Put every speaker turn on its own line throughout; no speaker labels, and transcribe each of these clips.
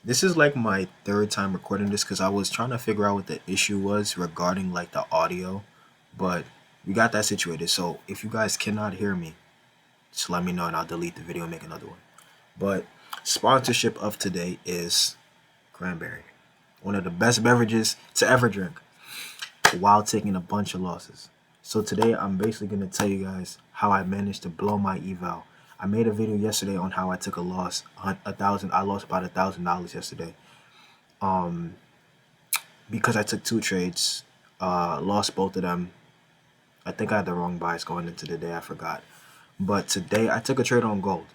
This is like my third time recording this because I was trying to figure out what the issue was regarding like the audio, but we got that situated. So if you guys cannot hear me, just let me know and I'll delete the video and make another one. But sponsorship of today is cranberry, one of the best beverages to ever drink while taking a bunch of losses. So today I'm basically going to tell you guys how I managed to blow my eval. I made a video yesterday on how I took a loss, a thousand. I lost about $1,000 yesterday. Um, because I took two trades, lost both of them. I think I had the wrong bias going into the day. I forgot. But today I took a trade on gold,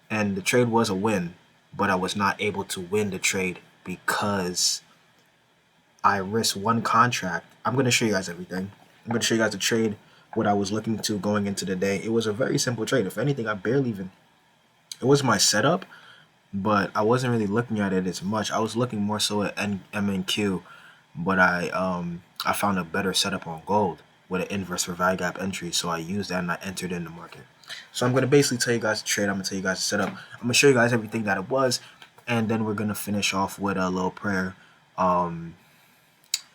and the trade was a win, but I was not able to win the trade because I risked one contract. I'm going to show you guys everything. I'm going to show you guys the trade, what I was looking to going into the day. It was a very simple trade. If anything, I barely even. It was my setup, but I wasn't really looking at it as much. I was looking more so at MNQ, but I found a better setup on gold with an inverse for value gap entry, so I used that and I entered in the market. So I'm gonna basically tell you guys the trade. I'm gonna tell you guys the setup. I'm gonna show you guys everything that it was, and then we're gonna finish off with a little prayer. Um,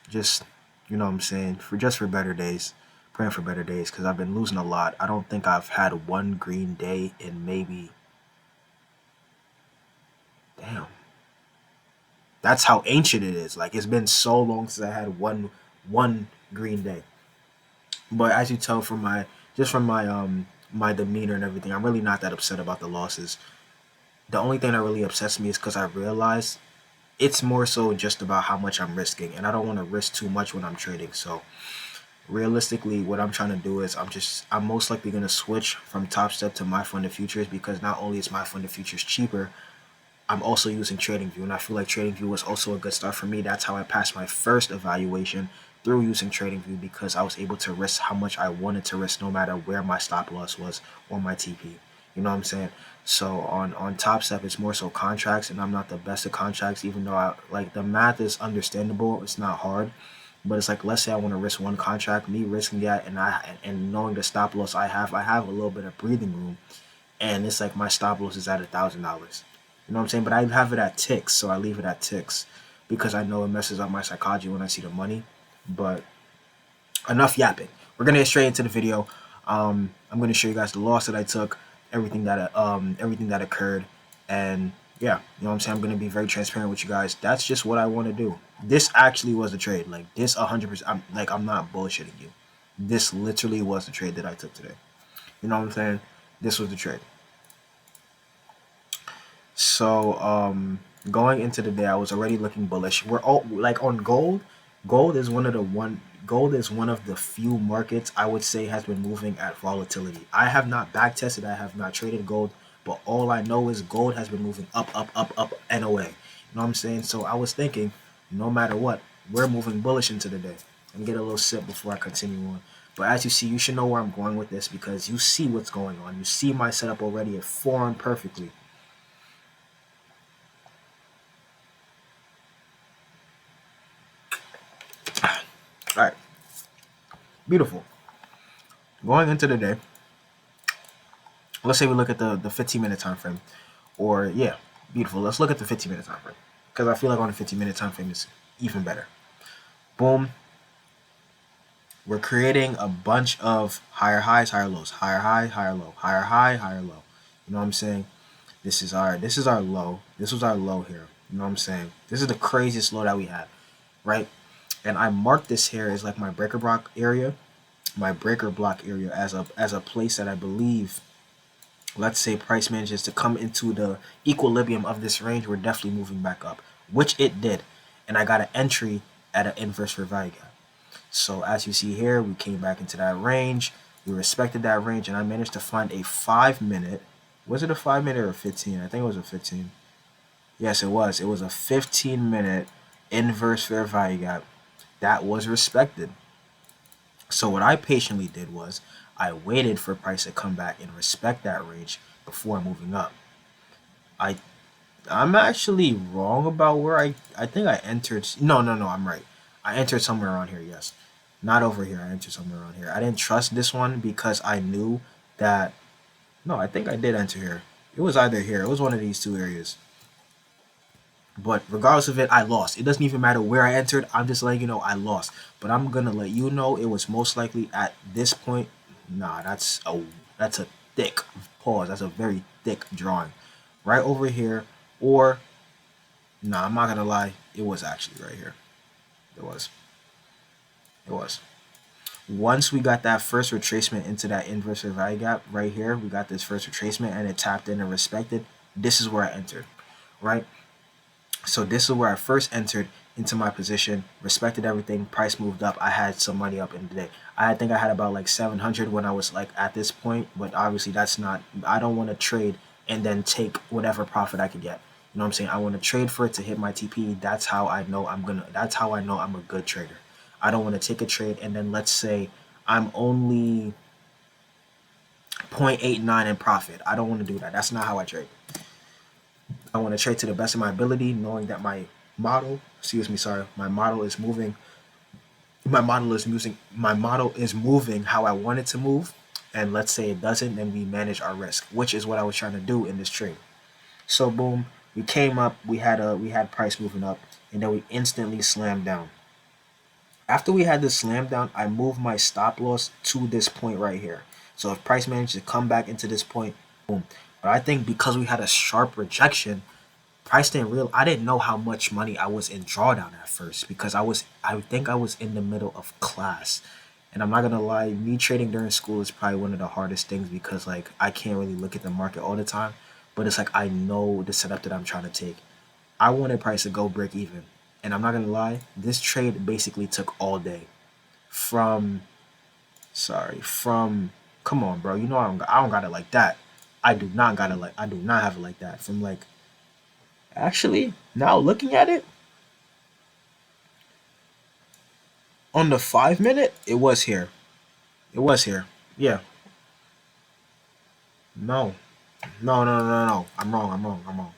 just you know what I'm saying, for better days, praying for better days because I've been losing a lot. I don't think I've had one green day in maybe damn. That's how ancient it is. Like it's been so long since I had one green day. But as you tell from my just from my demeanor and everything, I'm really not that upset about the losses. The only thing that really upsets me is because I realize it's more so just about how much I'm risking, and I don't want to risk too much when I'm trading. So realistically, what I'm trying to do is I'm most likely gonna switch from Top Step to my funded futures because not only is my funded futures cheaper, I'm also using TradingView, and I feel like TradingView was also a good start for me. That's how I passed my first evaluation through using TradingView because I was able to risk how much I wanted to risk, no matter where my stop loss was or my TP. You know what I'm saying? So on Top Step, it's more so contracts, and I'm not the best at contracts, even though I like the math is understandable. It's not hard, but it's like let's say I want to risk one contract, me risking that, and knowing the stop loss I have a little bit of breathing room, and it's like my stop loss is at $1,000. You know what I'm saying? But I have it at ticks, so I leave it at ticks because I know it messes up my psychology when I see the money. But enough yapping. We're gonna get straight into the video. I'm gonna show you guys the loss that I took, everything that occurred, and yeah, you know what I'm saying. I'm gonna be very transparent with you guys. That's just what I want to do. This actually was a trade. Like this, 100%. I'm not bullshitting you. This literally was the trade that I took today. You know what I'm saying? This was the trade. So going into the day, I was already looking bullish. We're all like on gold. Gold is one of the few markets I would say has been moving at volatility. I have not back tested. I have not traded gold, but all I know is gold has been moving up, up, up, up, and away. You know what I'm saying? So I was thinking, no matter what, we're moving bullish into the day. And get a little sip before I continue on. But as you see, you should know where I'm going with this because you see what's going on. You see my setup already. It formed perfectly. All right, beautiful. Going into the day, let's say we look at the 15-minute time frame, or yeah, beautiful. Let's look at the 15-minute time frame because I feel like on the 15-minute time frame is even better. Boom, we're creating a bunch of higher highs, higher lows, higher high, higher low, higher high, higher low. You know what I'm saying? This is our low. This was our low here. You know what I'm saying? This is the craziest low that we had, right? And I marked this here as like my breaker block area as a place that I believe, let's say price manages to come into the equilibrium of this range, we're definitely moving back up, which it did. And I got an entry at an inverse for value gap. So as you see here, we came back into that range. We respected that range, and I managed to find a 5 minute. Was it a 5 minute or a 15? I think it was a 15. Yes, it was. It was a 15-minute inverse fair value gap that was respected. So what I patiently did was I waited for price to come back and respect that range before moving up. I I'm actually wrong about where I think I entered. No, I'm right. I entered somewhere around here. Yes, not over here. I entered somewhere around here. I didn't trust this one because I knew that. No, I think I did enter here. It was either here. It was one of these two areas. But regardless of it, I lost. It doesn't even matter where I entered. I'm just letting you know I lost. But I'm gonna let you know it was most likely at this point. Nah, that's a thick pause. That's a very thick drawing, right over here. Or nah, I'm not gonna lie. It was actually right here. It was. It was. Once we got that first retracement into that inverse value gap right here, we got this first retracement and it tapped in and respected. This is where I entered, right? So this is where I first entered into my position, respected everything, price moved up. I had some money up in the day. I think I had about like 700 when I was like at this point, but obviously that's not, I don't want to trade and then take whatever profit I could get. You know what I'm saying? I want to trade for it to hit my TP. That's how I know I'm a good trader. I don't want to take a trade and then let's say I'm only 0.89 in profit. I don't want to do that. That's not how I trade. I want to trade to the best of my ability, knowing that my model is moving. My model is moving how I want it to move. And let's say it doesn't, then we manage our risk, which is what I was trying to do in this trade. So boom, we came up, we had price moving up, and then we instantly slammed down. After we had this slam down, I moved my stop loss to this point right here. So if price managed to come back into this point, boom. But I think because we had a sharp rejection, price didn't real. I didn't know how much money I was in drawdown at first because I think I was in the middle of class. And I'm not gonna lie, me trading during school is probably one of the hardest things because like I can't really look at the market all the time. But it's like I know the setup that I'm trying to take. I wanted price to go break even. And I'm not gonna lie, this trade basically took all day. From from come on, bro. You know I don't got it like that. I do not have it like that. From like actually now looking at it on the 5 minute, it was here. It was here. Yeah. No. No, no, no, no, no. I'm wrong. I'm wrong. I'm wrong.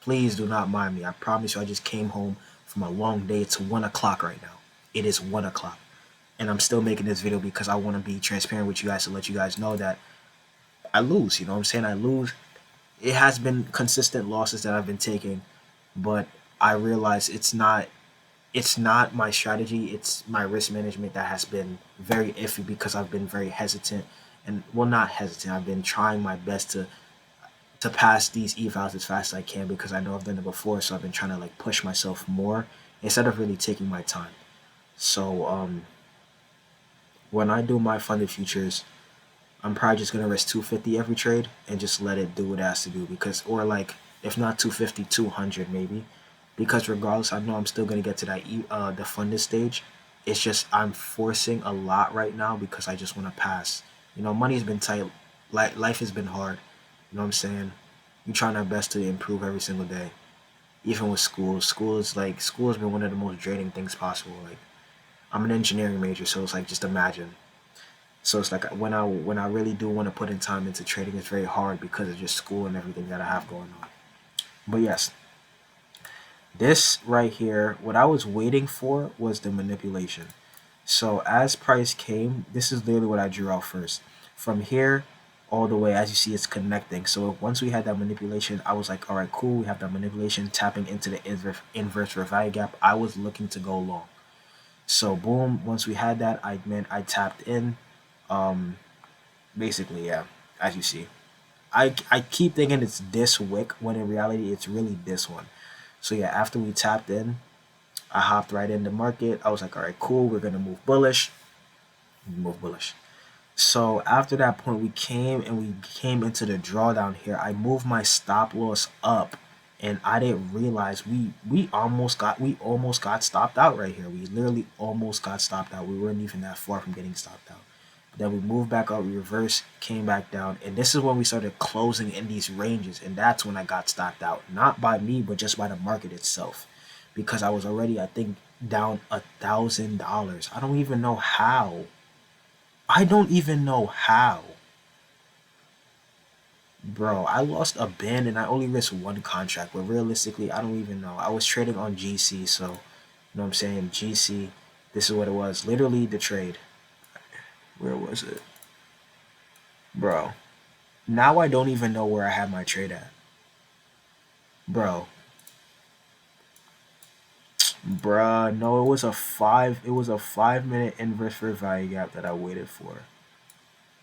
Please do not mind me. I promise you, I just came home from a long day. It's 1 o'clock right now. It is 1 o'clock. And I'm still making this video because I want to be transparent with you guys to let you guys know that I lose. You know what I'm saying? I lose. It has been consistent losses that I've been taking, but I realize it's not my strategy, it's my risk management that has been very iffy because I've been very hesitant and well not hesitant. I've been trying my best to pass these evals as fast as I can because I know I've done it before, so I've been trying to like push myself more instead of really taking my time. So when I do my funded futures, I'm probably just gonna risk 250 every trade and just let it do what it has to do because or like if not 250, 200 maybe, because regardless I know I'm still gonna get to that the funded stage. It's just I'm forcing a lot right now because I just want to pass. You know, money's been tight, like life has been hard. You know what I'm saying? We're trying our best to improve every single day, even with school. School has been one of the most draining things possible. Like I'm an engineering major, so it's like just imagine. So it's like when I really do want to put in time into trading, it's very hard because of just school and everything that I have going on. But yes, this right here, what I was waiting for was the manipulation. So as price came, this is literally what I drew out first. From here all the way, as you see, it's connecting. So once we had that manipulation, I was like, all right, cool. We have that manipulation tapping into the inverse value gap. I was looking to go long. So boom, once we had that, I tapped in. Um, Basically, yeah, as you see. I keep thinking it's this wick when in reality it's really this one. So yeah, after we tapped in, I hopped right in the market. I was like, all right, cool, we're gonna move bullish. Move bullish. So after that point, we came into the drawdown here. I moved my stop loss up, and I didn't realize we almost got stopped out right here. We literally almost got stopped out. We weren't even that far from getting stopped out. Then we moved back up, we reversed, came back down, and this is when we started closing in these ranges, and that's when I got stopped out. Not by me, but just by the market itself, because I was already, I think, down $1,000. I don't even know how. I don't even know how. Bro, I lost a band and I only risked one contract, but realistically, I don't even know. I was trading on GC, so, you know what I'm saying? GC, this is what it was. Literally the trade. Where was it? Bro, now I don't even know where I had my trade at. Bro, Bruh, no, it was a 5 minute inverse fair value gap that I waited for.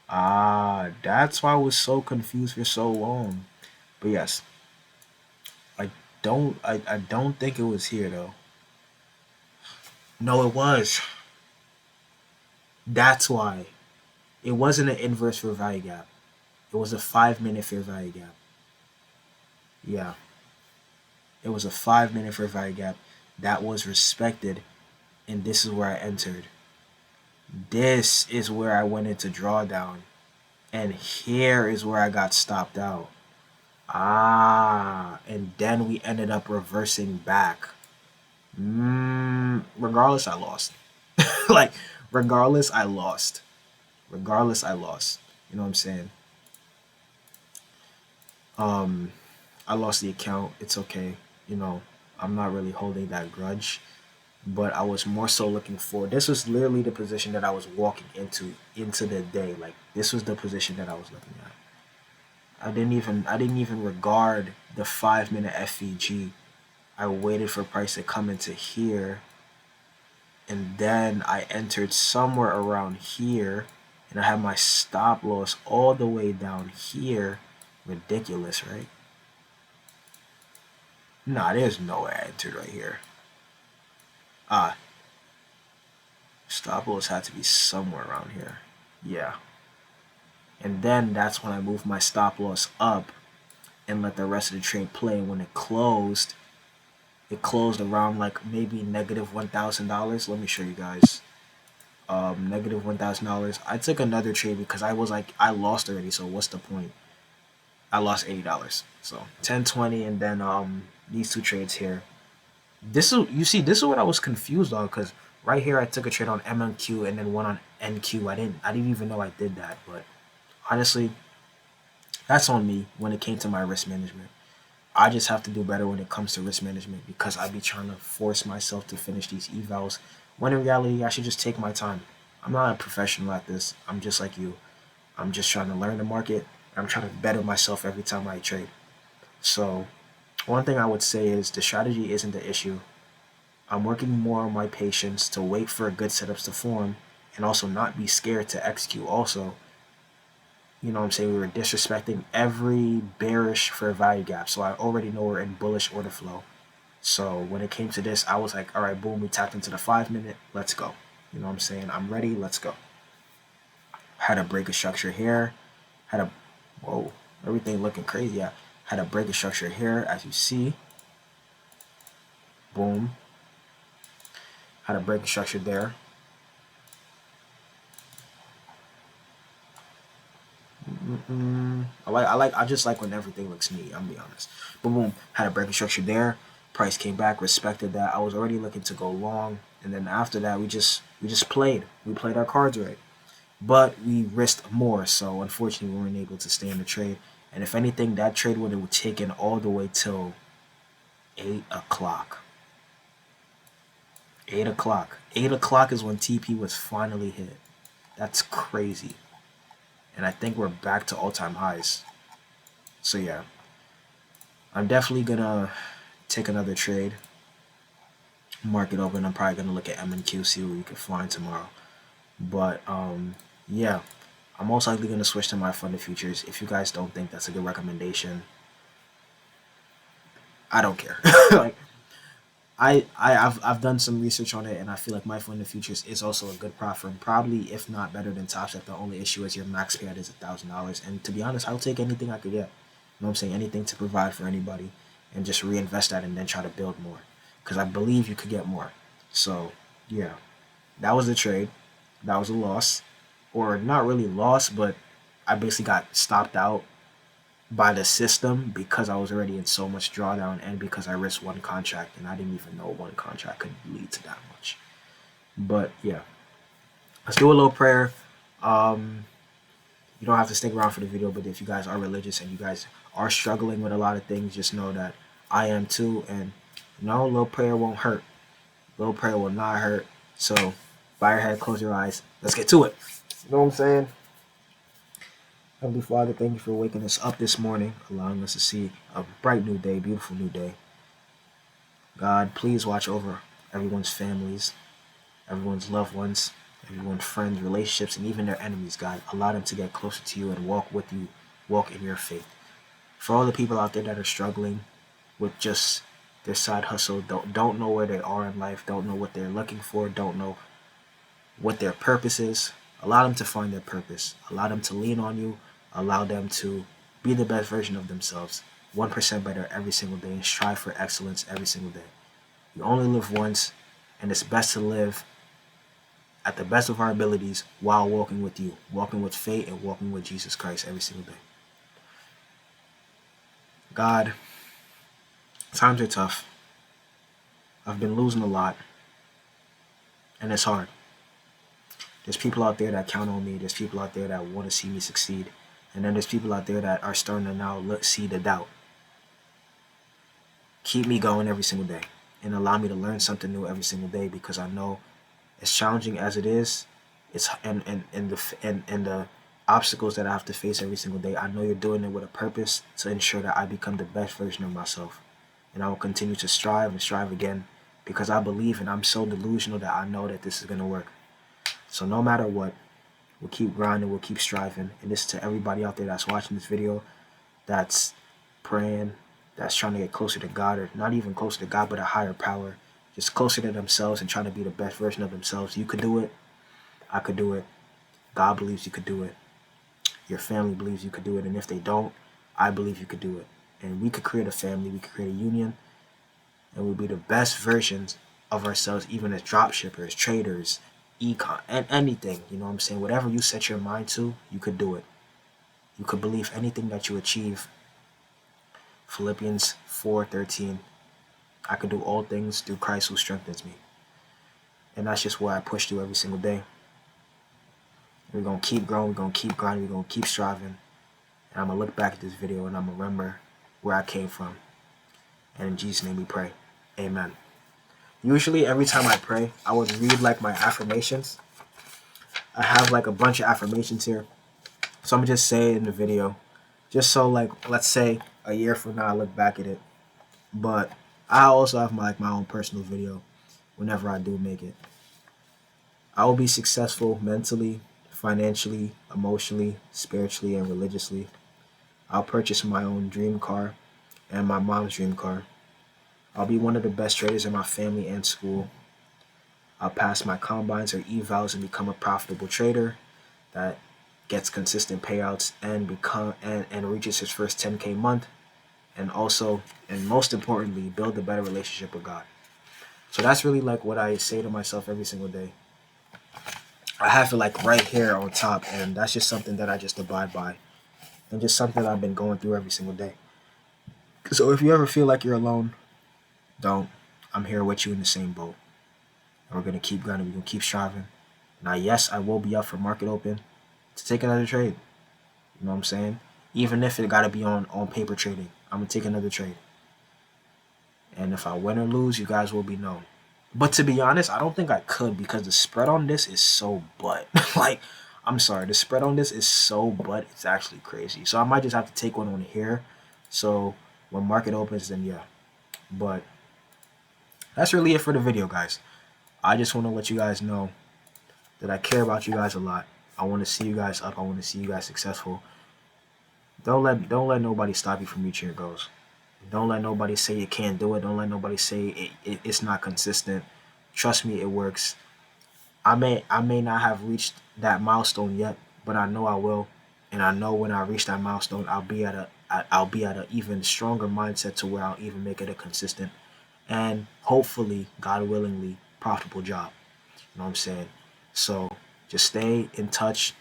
Ah, that's why I was so confused for so long. But yes, I don't think it was here though. No, it was. That's why. It wasn't an inverse fair value gap. It was a 5 minute fair value gap. Yeah. It was a 5 minute fair value gap that was respected, and this is where I entered. This is where I went into drawdown. And here is where I got stopped out. Ah, and then we ended up reversing back. Regardless, I lost. Like, regardless, I lost. Regardless, I lost. You know what I'm saying? Um, I lost the account. It's okay. You know, I'm not really holding that grudge. But I was more so looking for. This was literally the position that I was walking into the day. Like this was the position that I was looking at. I didn't even regard the 5 minute FVG. I waited for price to come into here, and then I entered somewhere around here, and I had my stop loss all the way down here. Ridiculous, right? Nah, there's no way I entered right here. Ah, stop loss had to be somewhere around here. Yeah. And then that's when I moved my stop loss up and let the rest of the trade play. When it closed around like maybe negative $1,000. Let me show you guys. Negative $1,000. I took another trade because I was like, I lost already, so what's the point? I lost $80. So 10-20, and then these two trades here. This is what I was confused on, because right here I took a trade on MMQ and then one on NQ. I didn't even know I did that, but honestly, that's on me when it came to my risk management. I just have to do better when it comes to risk management, because I be trying to force myself to finish these evals when in reality I should just take my time. I'm not a professional at this. I'm just like you. I'm just trying to learn the market. I'm trying to better myself every time I trade. So one thing I would say is the strategy isn't the issue. I'm working more on my patience to wait for good setups to form, and also not be scared to execute also. You know what I'm saying? We were disrespecting every bearish fair value gap. So I already know we're in bullish order flow. So when it came to this, I was like, all right, boom, we tapped into the 5 minute. Let's go. You know what I'm saying? I'm ready. Let's go. Had a break of structure here. Had a, whoa, everything looking crazy. Yeah. Had a break of structure here, as you see. Boom. Had a break of structure there. I just like when everything looks neat. I'm gonna be honest. Boom, boom. Had a breaking structure there. Price came back, respected that. I was already looking to go long, and then after that, we just played. We played our cards right, but we risked more. So unfortunately, we weren't able to stay in the trade. And if anything, that trade would have taken all the way till 8 o'clock. 8 o'clock. 8 o'clock is when TP was finally hit. That's crazy. And I think we're back to all-time highs. So yeah, I'm definitely gonna take another trade, market open. I'm probably gonna look at M&Q, see what we can find tomorrow. But yeah, I'm most likely gonna switch to my funded futures. If you guys don't think that's a good recommendation, I don't care. Like I've done some research on it, and I feel like my funded futures is also a good prop firm, probably if not better than Top Step. The only issue is your max payout is $1,000, and to be honest, I'll take anything I could get. You know what I'm saying? Anything to provide for anybody, and just reinvest that and then try to build more, because I believe you could get more. So yeah, that was the trade. That was a loss, or not really loss, but I basically got stopped out by the system because I was already in so much drawdown, and because I risked one contract and I didn't even know one contract could lead to that much. But yeah, let's do a little prayer. Um, you don't have to stick around for the video, but if you guys are religious and you guys are struggling with a lot of things, just know that I am too. And a little prayer won't hurt. A little prayer will not hurt. So bow your head, close your eyes. Let's get to it. You know what I'm saying? Heavenly Father, thank you for waking us up this morning, allowing us to see a bright new day, beautiful new day. God, please watch over everyone's families, everyone's loved ones, everyone's friends, relationships, and even their enemies, God. Allow them to get closer to you and walk with you, walk in your faith. For all the people out there that are struggling with just their side hustle, don't know where they are in life, don't know what they're looking for, don't know what their purpose is, allow them to find their purpose. Allow them to lean on you. Allow them to be the best version of themselves, 1% better every single day, and strive for excellence every single day. You only live once, and it's best to live at the best of our abilities while walking with you, walking with faith, and walking with Jesus Christ every single day. God, times are tough. I've been losing a lot, and it's hard. There's people out there that count on me. There's people out there that want to see me succeed. And then there's people out there that are starting to now see the doubt. Keep me going every single day and allow me to learn something new every single day, because I know, as challenging as it is, it's and the obstacles that I have to face every single day, I know you're doing it with a purpose to ensure that I become the best version of myself. And I will continue to strive and strive again, because I believe, and I'm so delusional that I know that this is going to work. So no matter what, we'll keep grinding, we'll keep striving. And this is to everybody out there that's watching this video, that's praying, that's trying to get closer to God, or not even closer to God, but a higher power, just closer to themselves and trying to be the best version of themselves. You could do it. I could do it. God believes you could do it. Your family believes you could do it. And if they don't, I believe you could do it. And we could create a family, we could create a union, and we'll be the best versions of ourselves, even as drop shippers, traders, econ, and anything. You know what I'm saying? Whatever you set your mind to, you could do it. You could believe anything that you achieve. Philippians 4:13. I can do all things through Christ who strengthens me. And that's just where I push through every single day. We're going to keep growing. We're going to keep grinding. We're going to keep striving. And I'm going to look back at this video and I'm going to remember where I came from. And in Jesus' name we pray. Amen. Usually every time I pray, I would read like my affirmations. I have like a bunch of affirmations here. So I'm going to just say it in the video. Just so, like, let's say a year from now I look back at it. But I also have my own personal video whenever I do make it. I will be successful mentally, financially, emotionally, spiritually, and religiously. I'll purchase my own dream car and my mom's dream car. I'll be one of the best traders in my family and school. I'll pass my combines or evals and become a profitable trader that gets consistent payouts and reaches his first 10K month. And also, and most importantly, build a better relationship with God. So that's really like what I say to myself every single day. I have it like right here on top, and that's just something that I just abide by, and just something that I've been going through every single day. So if you ever feel like you're alone, don't. I'm here with you in the same boat. And we're going to keep grinding. We're going to keep striving. Now, yes, I will be up for market open to take another trade. You know what I'm saying? Even if it got to be on paper trading, I'm going to take another trade. And if I win or lose, you guys will be known. But to be honest, I don't think I could, because the spread on this is so butt. Like, I'm sorry, the spread on this is so butt, it's actually crazy. So I might just have to take one on here. So when market opens, then yeah. But that's really it for the video, guys. I just want to let you guys know that I care about you guys a lot. I want to see you guys up. I want to see you guys successful. Don't let nobody stop you from reaching your goals. Don't let nobody say you can't do it. Don't let nobody say it's not consistent. Trust me, it works. I may not have reached that milestone yet, but I know I will. And I know when I reach that milestone, I'll be at an even stronger mindset to where I'll even make it a consistent and hopefully, God willingly, profitable job. You know what I'm saying? So just stay in touch.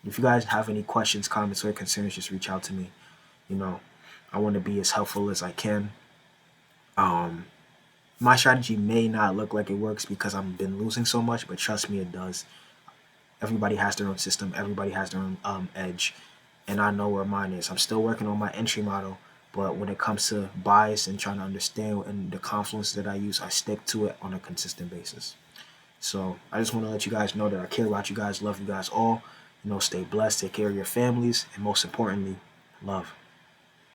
If you guys have any questions, comments, or concerns, just reach out to me. You know, I want to be as helpful as I can. My strategy may not look like it works because I've been losing so much, but trust me, it does. Everybody has their own system. Everybody has their own edge. And I know where mine is. I'm still working on my entry model, but when it comes to bias and trying to understand and the confluence that I use, I stick to it on a consistent basis. So I just want to let you guys know that I care about you guys, love you guys all. You know, stay blessed, take care of your families, and most importantly, love.